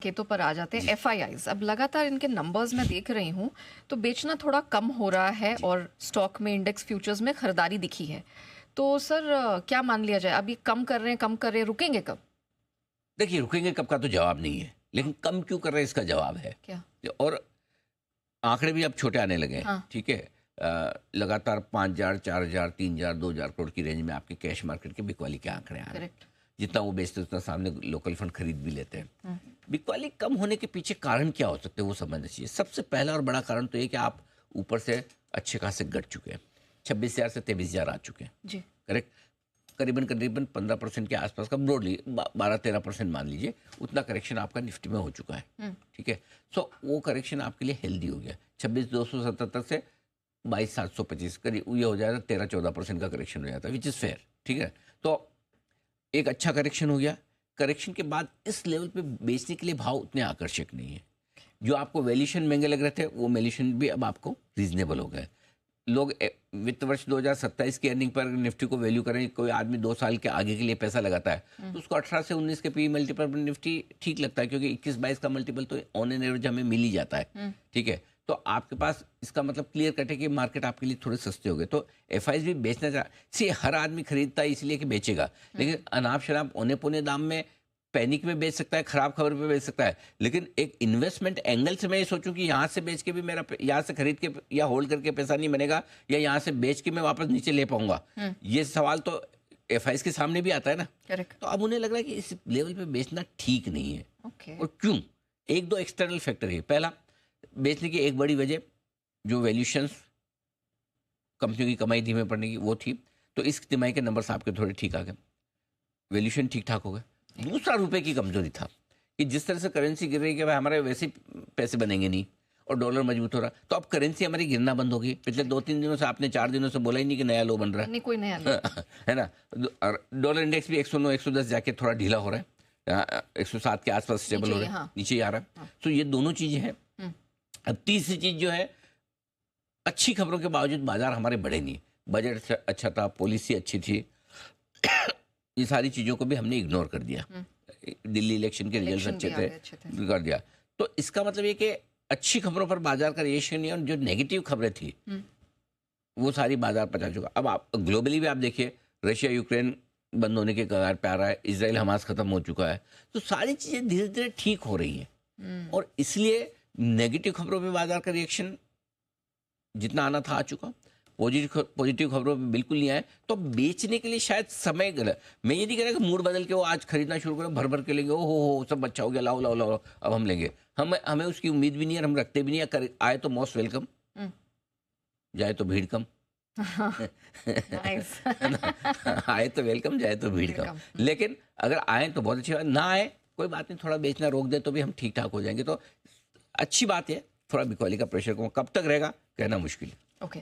केतों पर आ जाते हैं एफआईआईज। अब लगातार इनके नंबर्स मैं देख रही हूँ तो बेचना थोड़ा कम हो रहा है और स्टॉक में इंडेक्स फ्यूचर्स में खरीदारी दिखी है। तो सर क्या मान लिया जाए, अभी कम कर रहे हैं, कम कर रहे हैं, रुकेंगे कब? देखिए, रुकेंगे कब का तो जवाब नहीं है, लेकिन कम क्यों कर रहे हैं इसका जवाब है। क्या? और आंकड़े भी अब छोटे आने लगे हैं। हाँ। ठीक है, लगातार 5,000, 4,000, 3,000, 2,000 करोड़ की रेंज में आपके कैश मार्केट के बिकवाली के आंकड़े आ रहे हैं। जितना वो बेचते उतना सामने लोकल फंड खरीद भी लेते हैं। बिकवाली कम होने के पीछे कारण क्या हो सकते हैं वो समझना चाहिए। सबसे पहला और बड़ा कारण तो ये कि आप ऊपर से अच्छे खासे घट चुके हैं। 26,000 से 23,000 आ चुके हैं जी। करेक्ट, करीबन करीबन 15% के आसपास का, ब्रॉडली 12-13% मान लीजिए, उतना करेक्शन आपका निफ्टी में हो चुका है। ठीक है, सो वो करेक्शन आपके लिए हेल्दी हो गया। 26,277 से 22,725 करीब ये हो जाएगा, 13-14% का करेक्शन हो जाता है, विच इज़ फेयर। ठीक है, तो एक अच्छा करेक्शन हो गया। करेक्शन के बाद इस लेवल पे बेचने के लिए भाव उतने आकर्षक नहीं है। जो आपको वैल्यूएशन महंगे लग रहे थे वो वैल्यूएशन भी अब आपको रीजनेबल हो गए। लोग वित्त वर्ष 2027 की अर्निंग पर निफ्टी को वैल्यू करें, कोई आदमी 2 साल के आगे के लिए पैसा लगाता है तो उसको 18 से 19 के पी मल्टीपल पर निफ्टी ठीक लगता है, क्योंकि 21-22 का मल्टीपल तो ऑन एन एवरेज हमें मिल ही जाता है। ठीक है, तो आपके पास इसका मतलब क्लियर कट है कि मार्केट आपके लिए थोड़े सस्ते हो गए। तो एफआईज भी बेचना चाहिए। हर आदमी खरीदता है इसलिए कि बेचेगा, लेकिन अनाप शनाप औने पौने दाम में पैनिक में बेच सकता है, खराब खबर पे बेच सकता है। लेकिन एक इन्वेस्टमेंट एंगल से मैं ये सोचूं कि यहाँ से बेच के भी मेरा, यहाँ से खरीद के या होल्ड करके पैसा नहीं बनेगा, या यहाँ से बेच के मैं वापस नीचे ले पाऊंगा, ये सवाल तो एफआईज के सामने भी आता है ना। करेक्ट। तो अब उन्हें लग रहा है कि इस लेवल पे बेचना ठीक नहीं है। और क्यों? एक दो एक्सटर्नल फैक्टर है। पहला, बेचने की एक बड़ी वजह जो वैल्यूशंस, कंपनियों की कमाई धीमे पड़ने की वो थी, तो इस तिमाही के नंबर्स आपके थोड़े ठीक आ गए, वैल्यूशन ठीक ठाक हो गए। दूसरा, रुपए की कमजोरी था कि जिस तरह से करेंसी गिर रही है कि भाई हमारे वैसे ही पैसे बनेंगे नहीं और डॉलर मजबूत हो रहा, तो अब करेंसी हमारी गिरना बंद होगी। पिछले 2-3 दिनों से, आपने 4 दिनों से बोला ही नहीं कि नया लो बन रहा है, नहीं कोई नया लो है ना। और डॉलर इंडेक्स भी 109, 110 जाके थोड़ा ढीला हो रहा है, 107 के आसपास स्टेबल हो रहा है, हाँ। नीचे ही आ रहा है। तो ये दोनों चीजें हैं। अब तीसरी चीज जो है, अच्छी खबरों के बावजूद बाजार हमारे बढ़े नहीं। बजट अच्छा था, पॉलिसी अच्छी थी, ये सारी चीजों को भी हमने इग्नोर कर दिया। दिल्ली इलेक्शन के रिजल्ट अच्छे थे, कर दिया। तो इसका मतलब ये कि अच्छी खबरों पर बाजार का रिएक्शन नहीं, और जो नेगेटिव खबरें थी वो सारी बाजार पचा चुका। अब आप ग्लोबली भी आप देखिए, रशिया यूक्रेन बंद होने के कगार पे आ रहा है, इजराइल हमास खत्म हो चुका है, तो सारी चीजें धीरे धीरे ठीक हो रही हैं। और इसलिए नेगेटिव खबरों पे बाजार का रिएक्शन जितना आना था आ चुका। पॉजिटिव खबरों पे बिल्कुल नहीं आए, तो बेचने के लिए शायद समय गलत। मैं ये नहीं कह रहा कि मूड बदल के वो आज खरीदना शुरू करें, भर भर के लेंगे, ओ हो सब अच्छा हो गया, लाओ लाओ लाओ अब हम लेंगे। हमें उसकी उम्मीद भी नहीं है, हम रखते भी नहीं है। आए तो मोस्ट वेलकम, जाए तो भीड़ कम। आए तो वेलकम, जाए तो भीड़ कम। लेकिन अगर आए तो बहुत अच्छी बात, ना आए कोई बात नहीं, थोड़ा बेचना रोक दे तो भी हम ठीक ठाक हो जाएंगे। तो अच्छी बात है। थोड़ा बिकवाली का प्रेशर कम, कब तक रहेगा कहना मुश्किल है। ओके।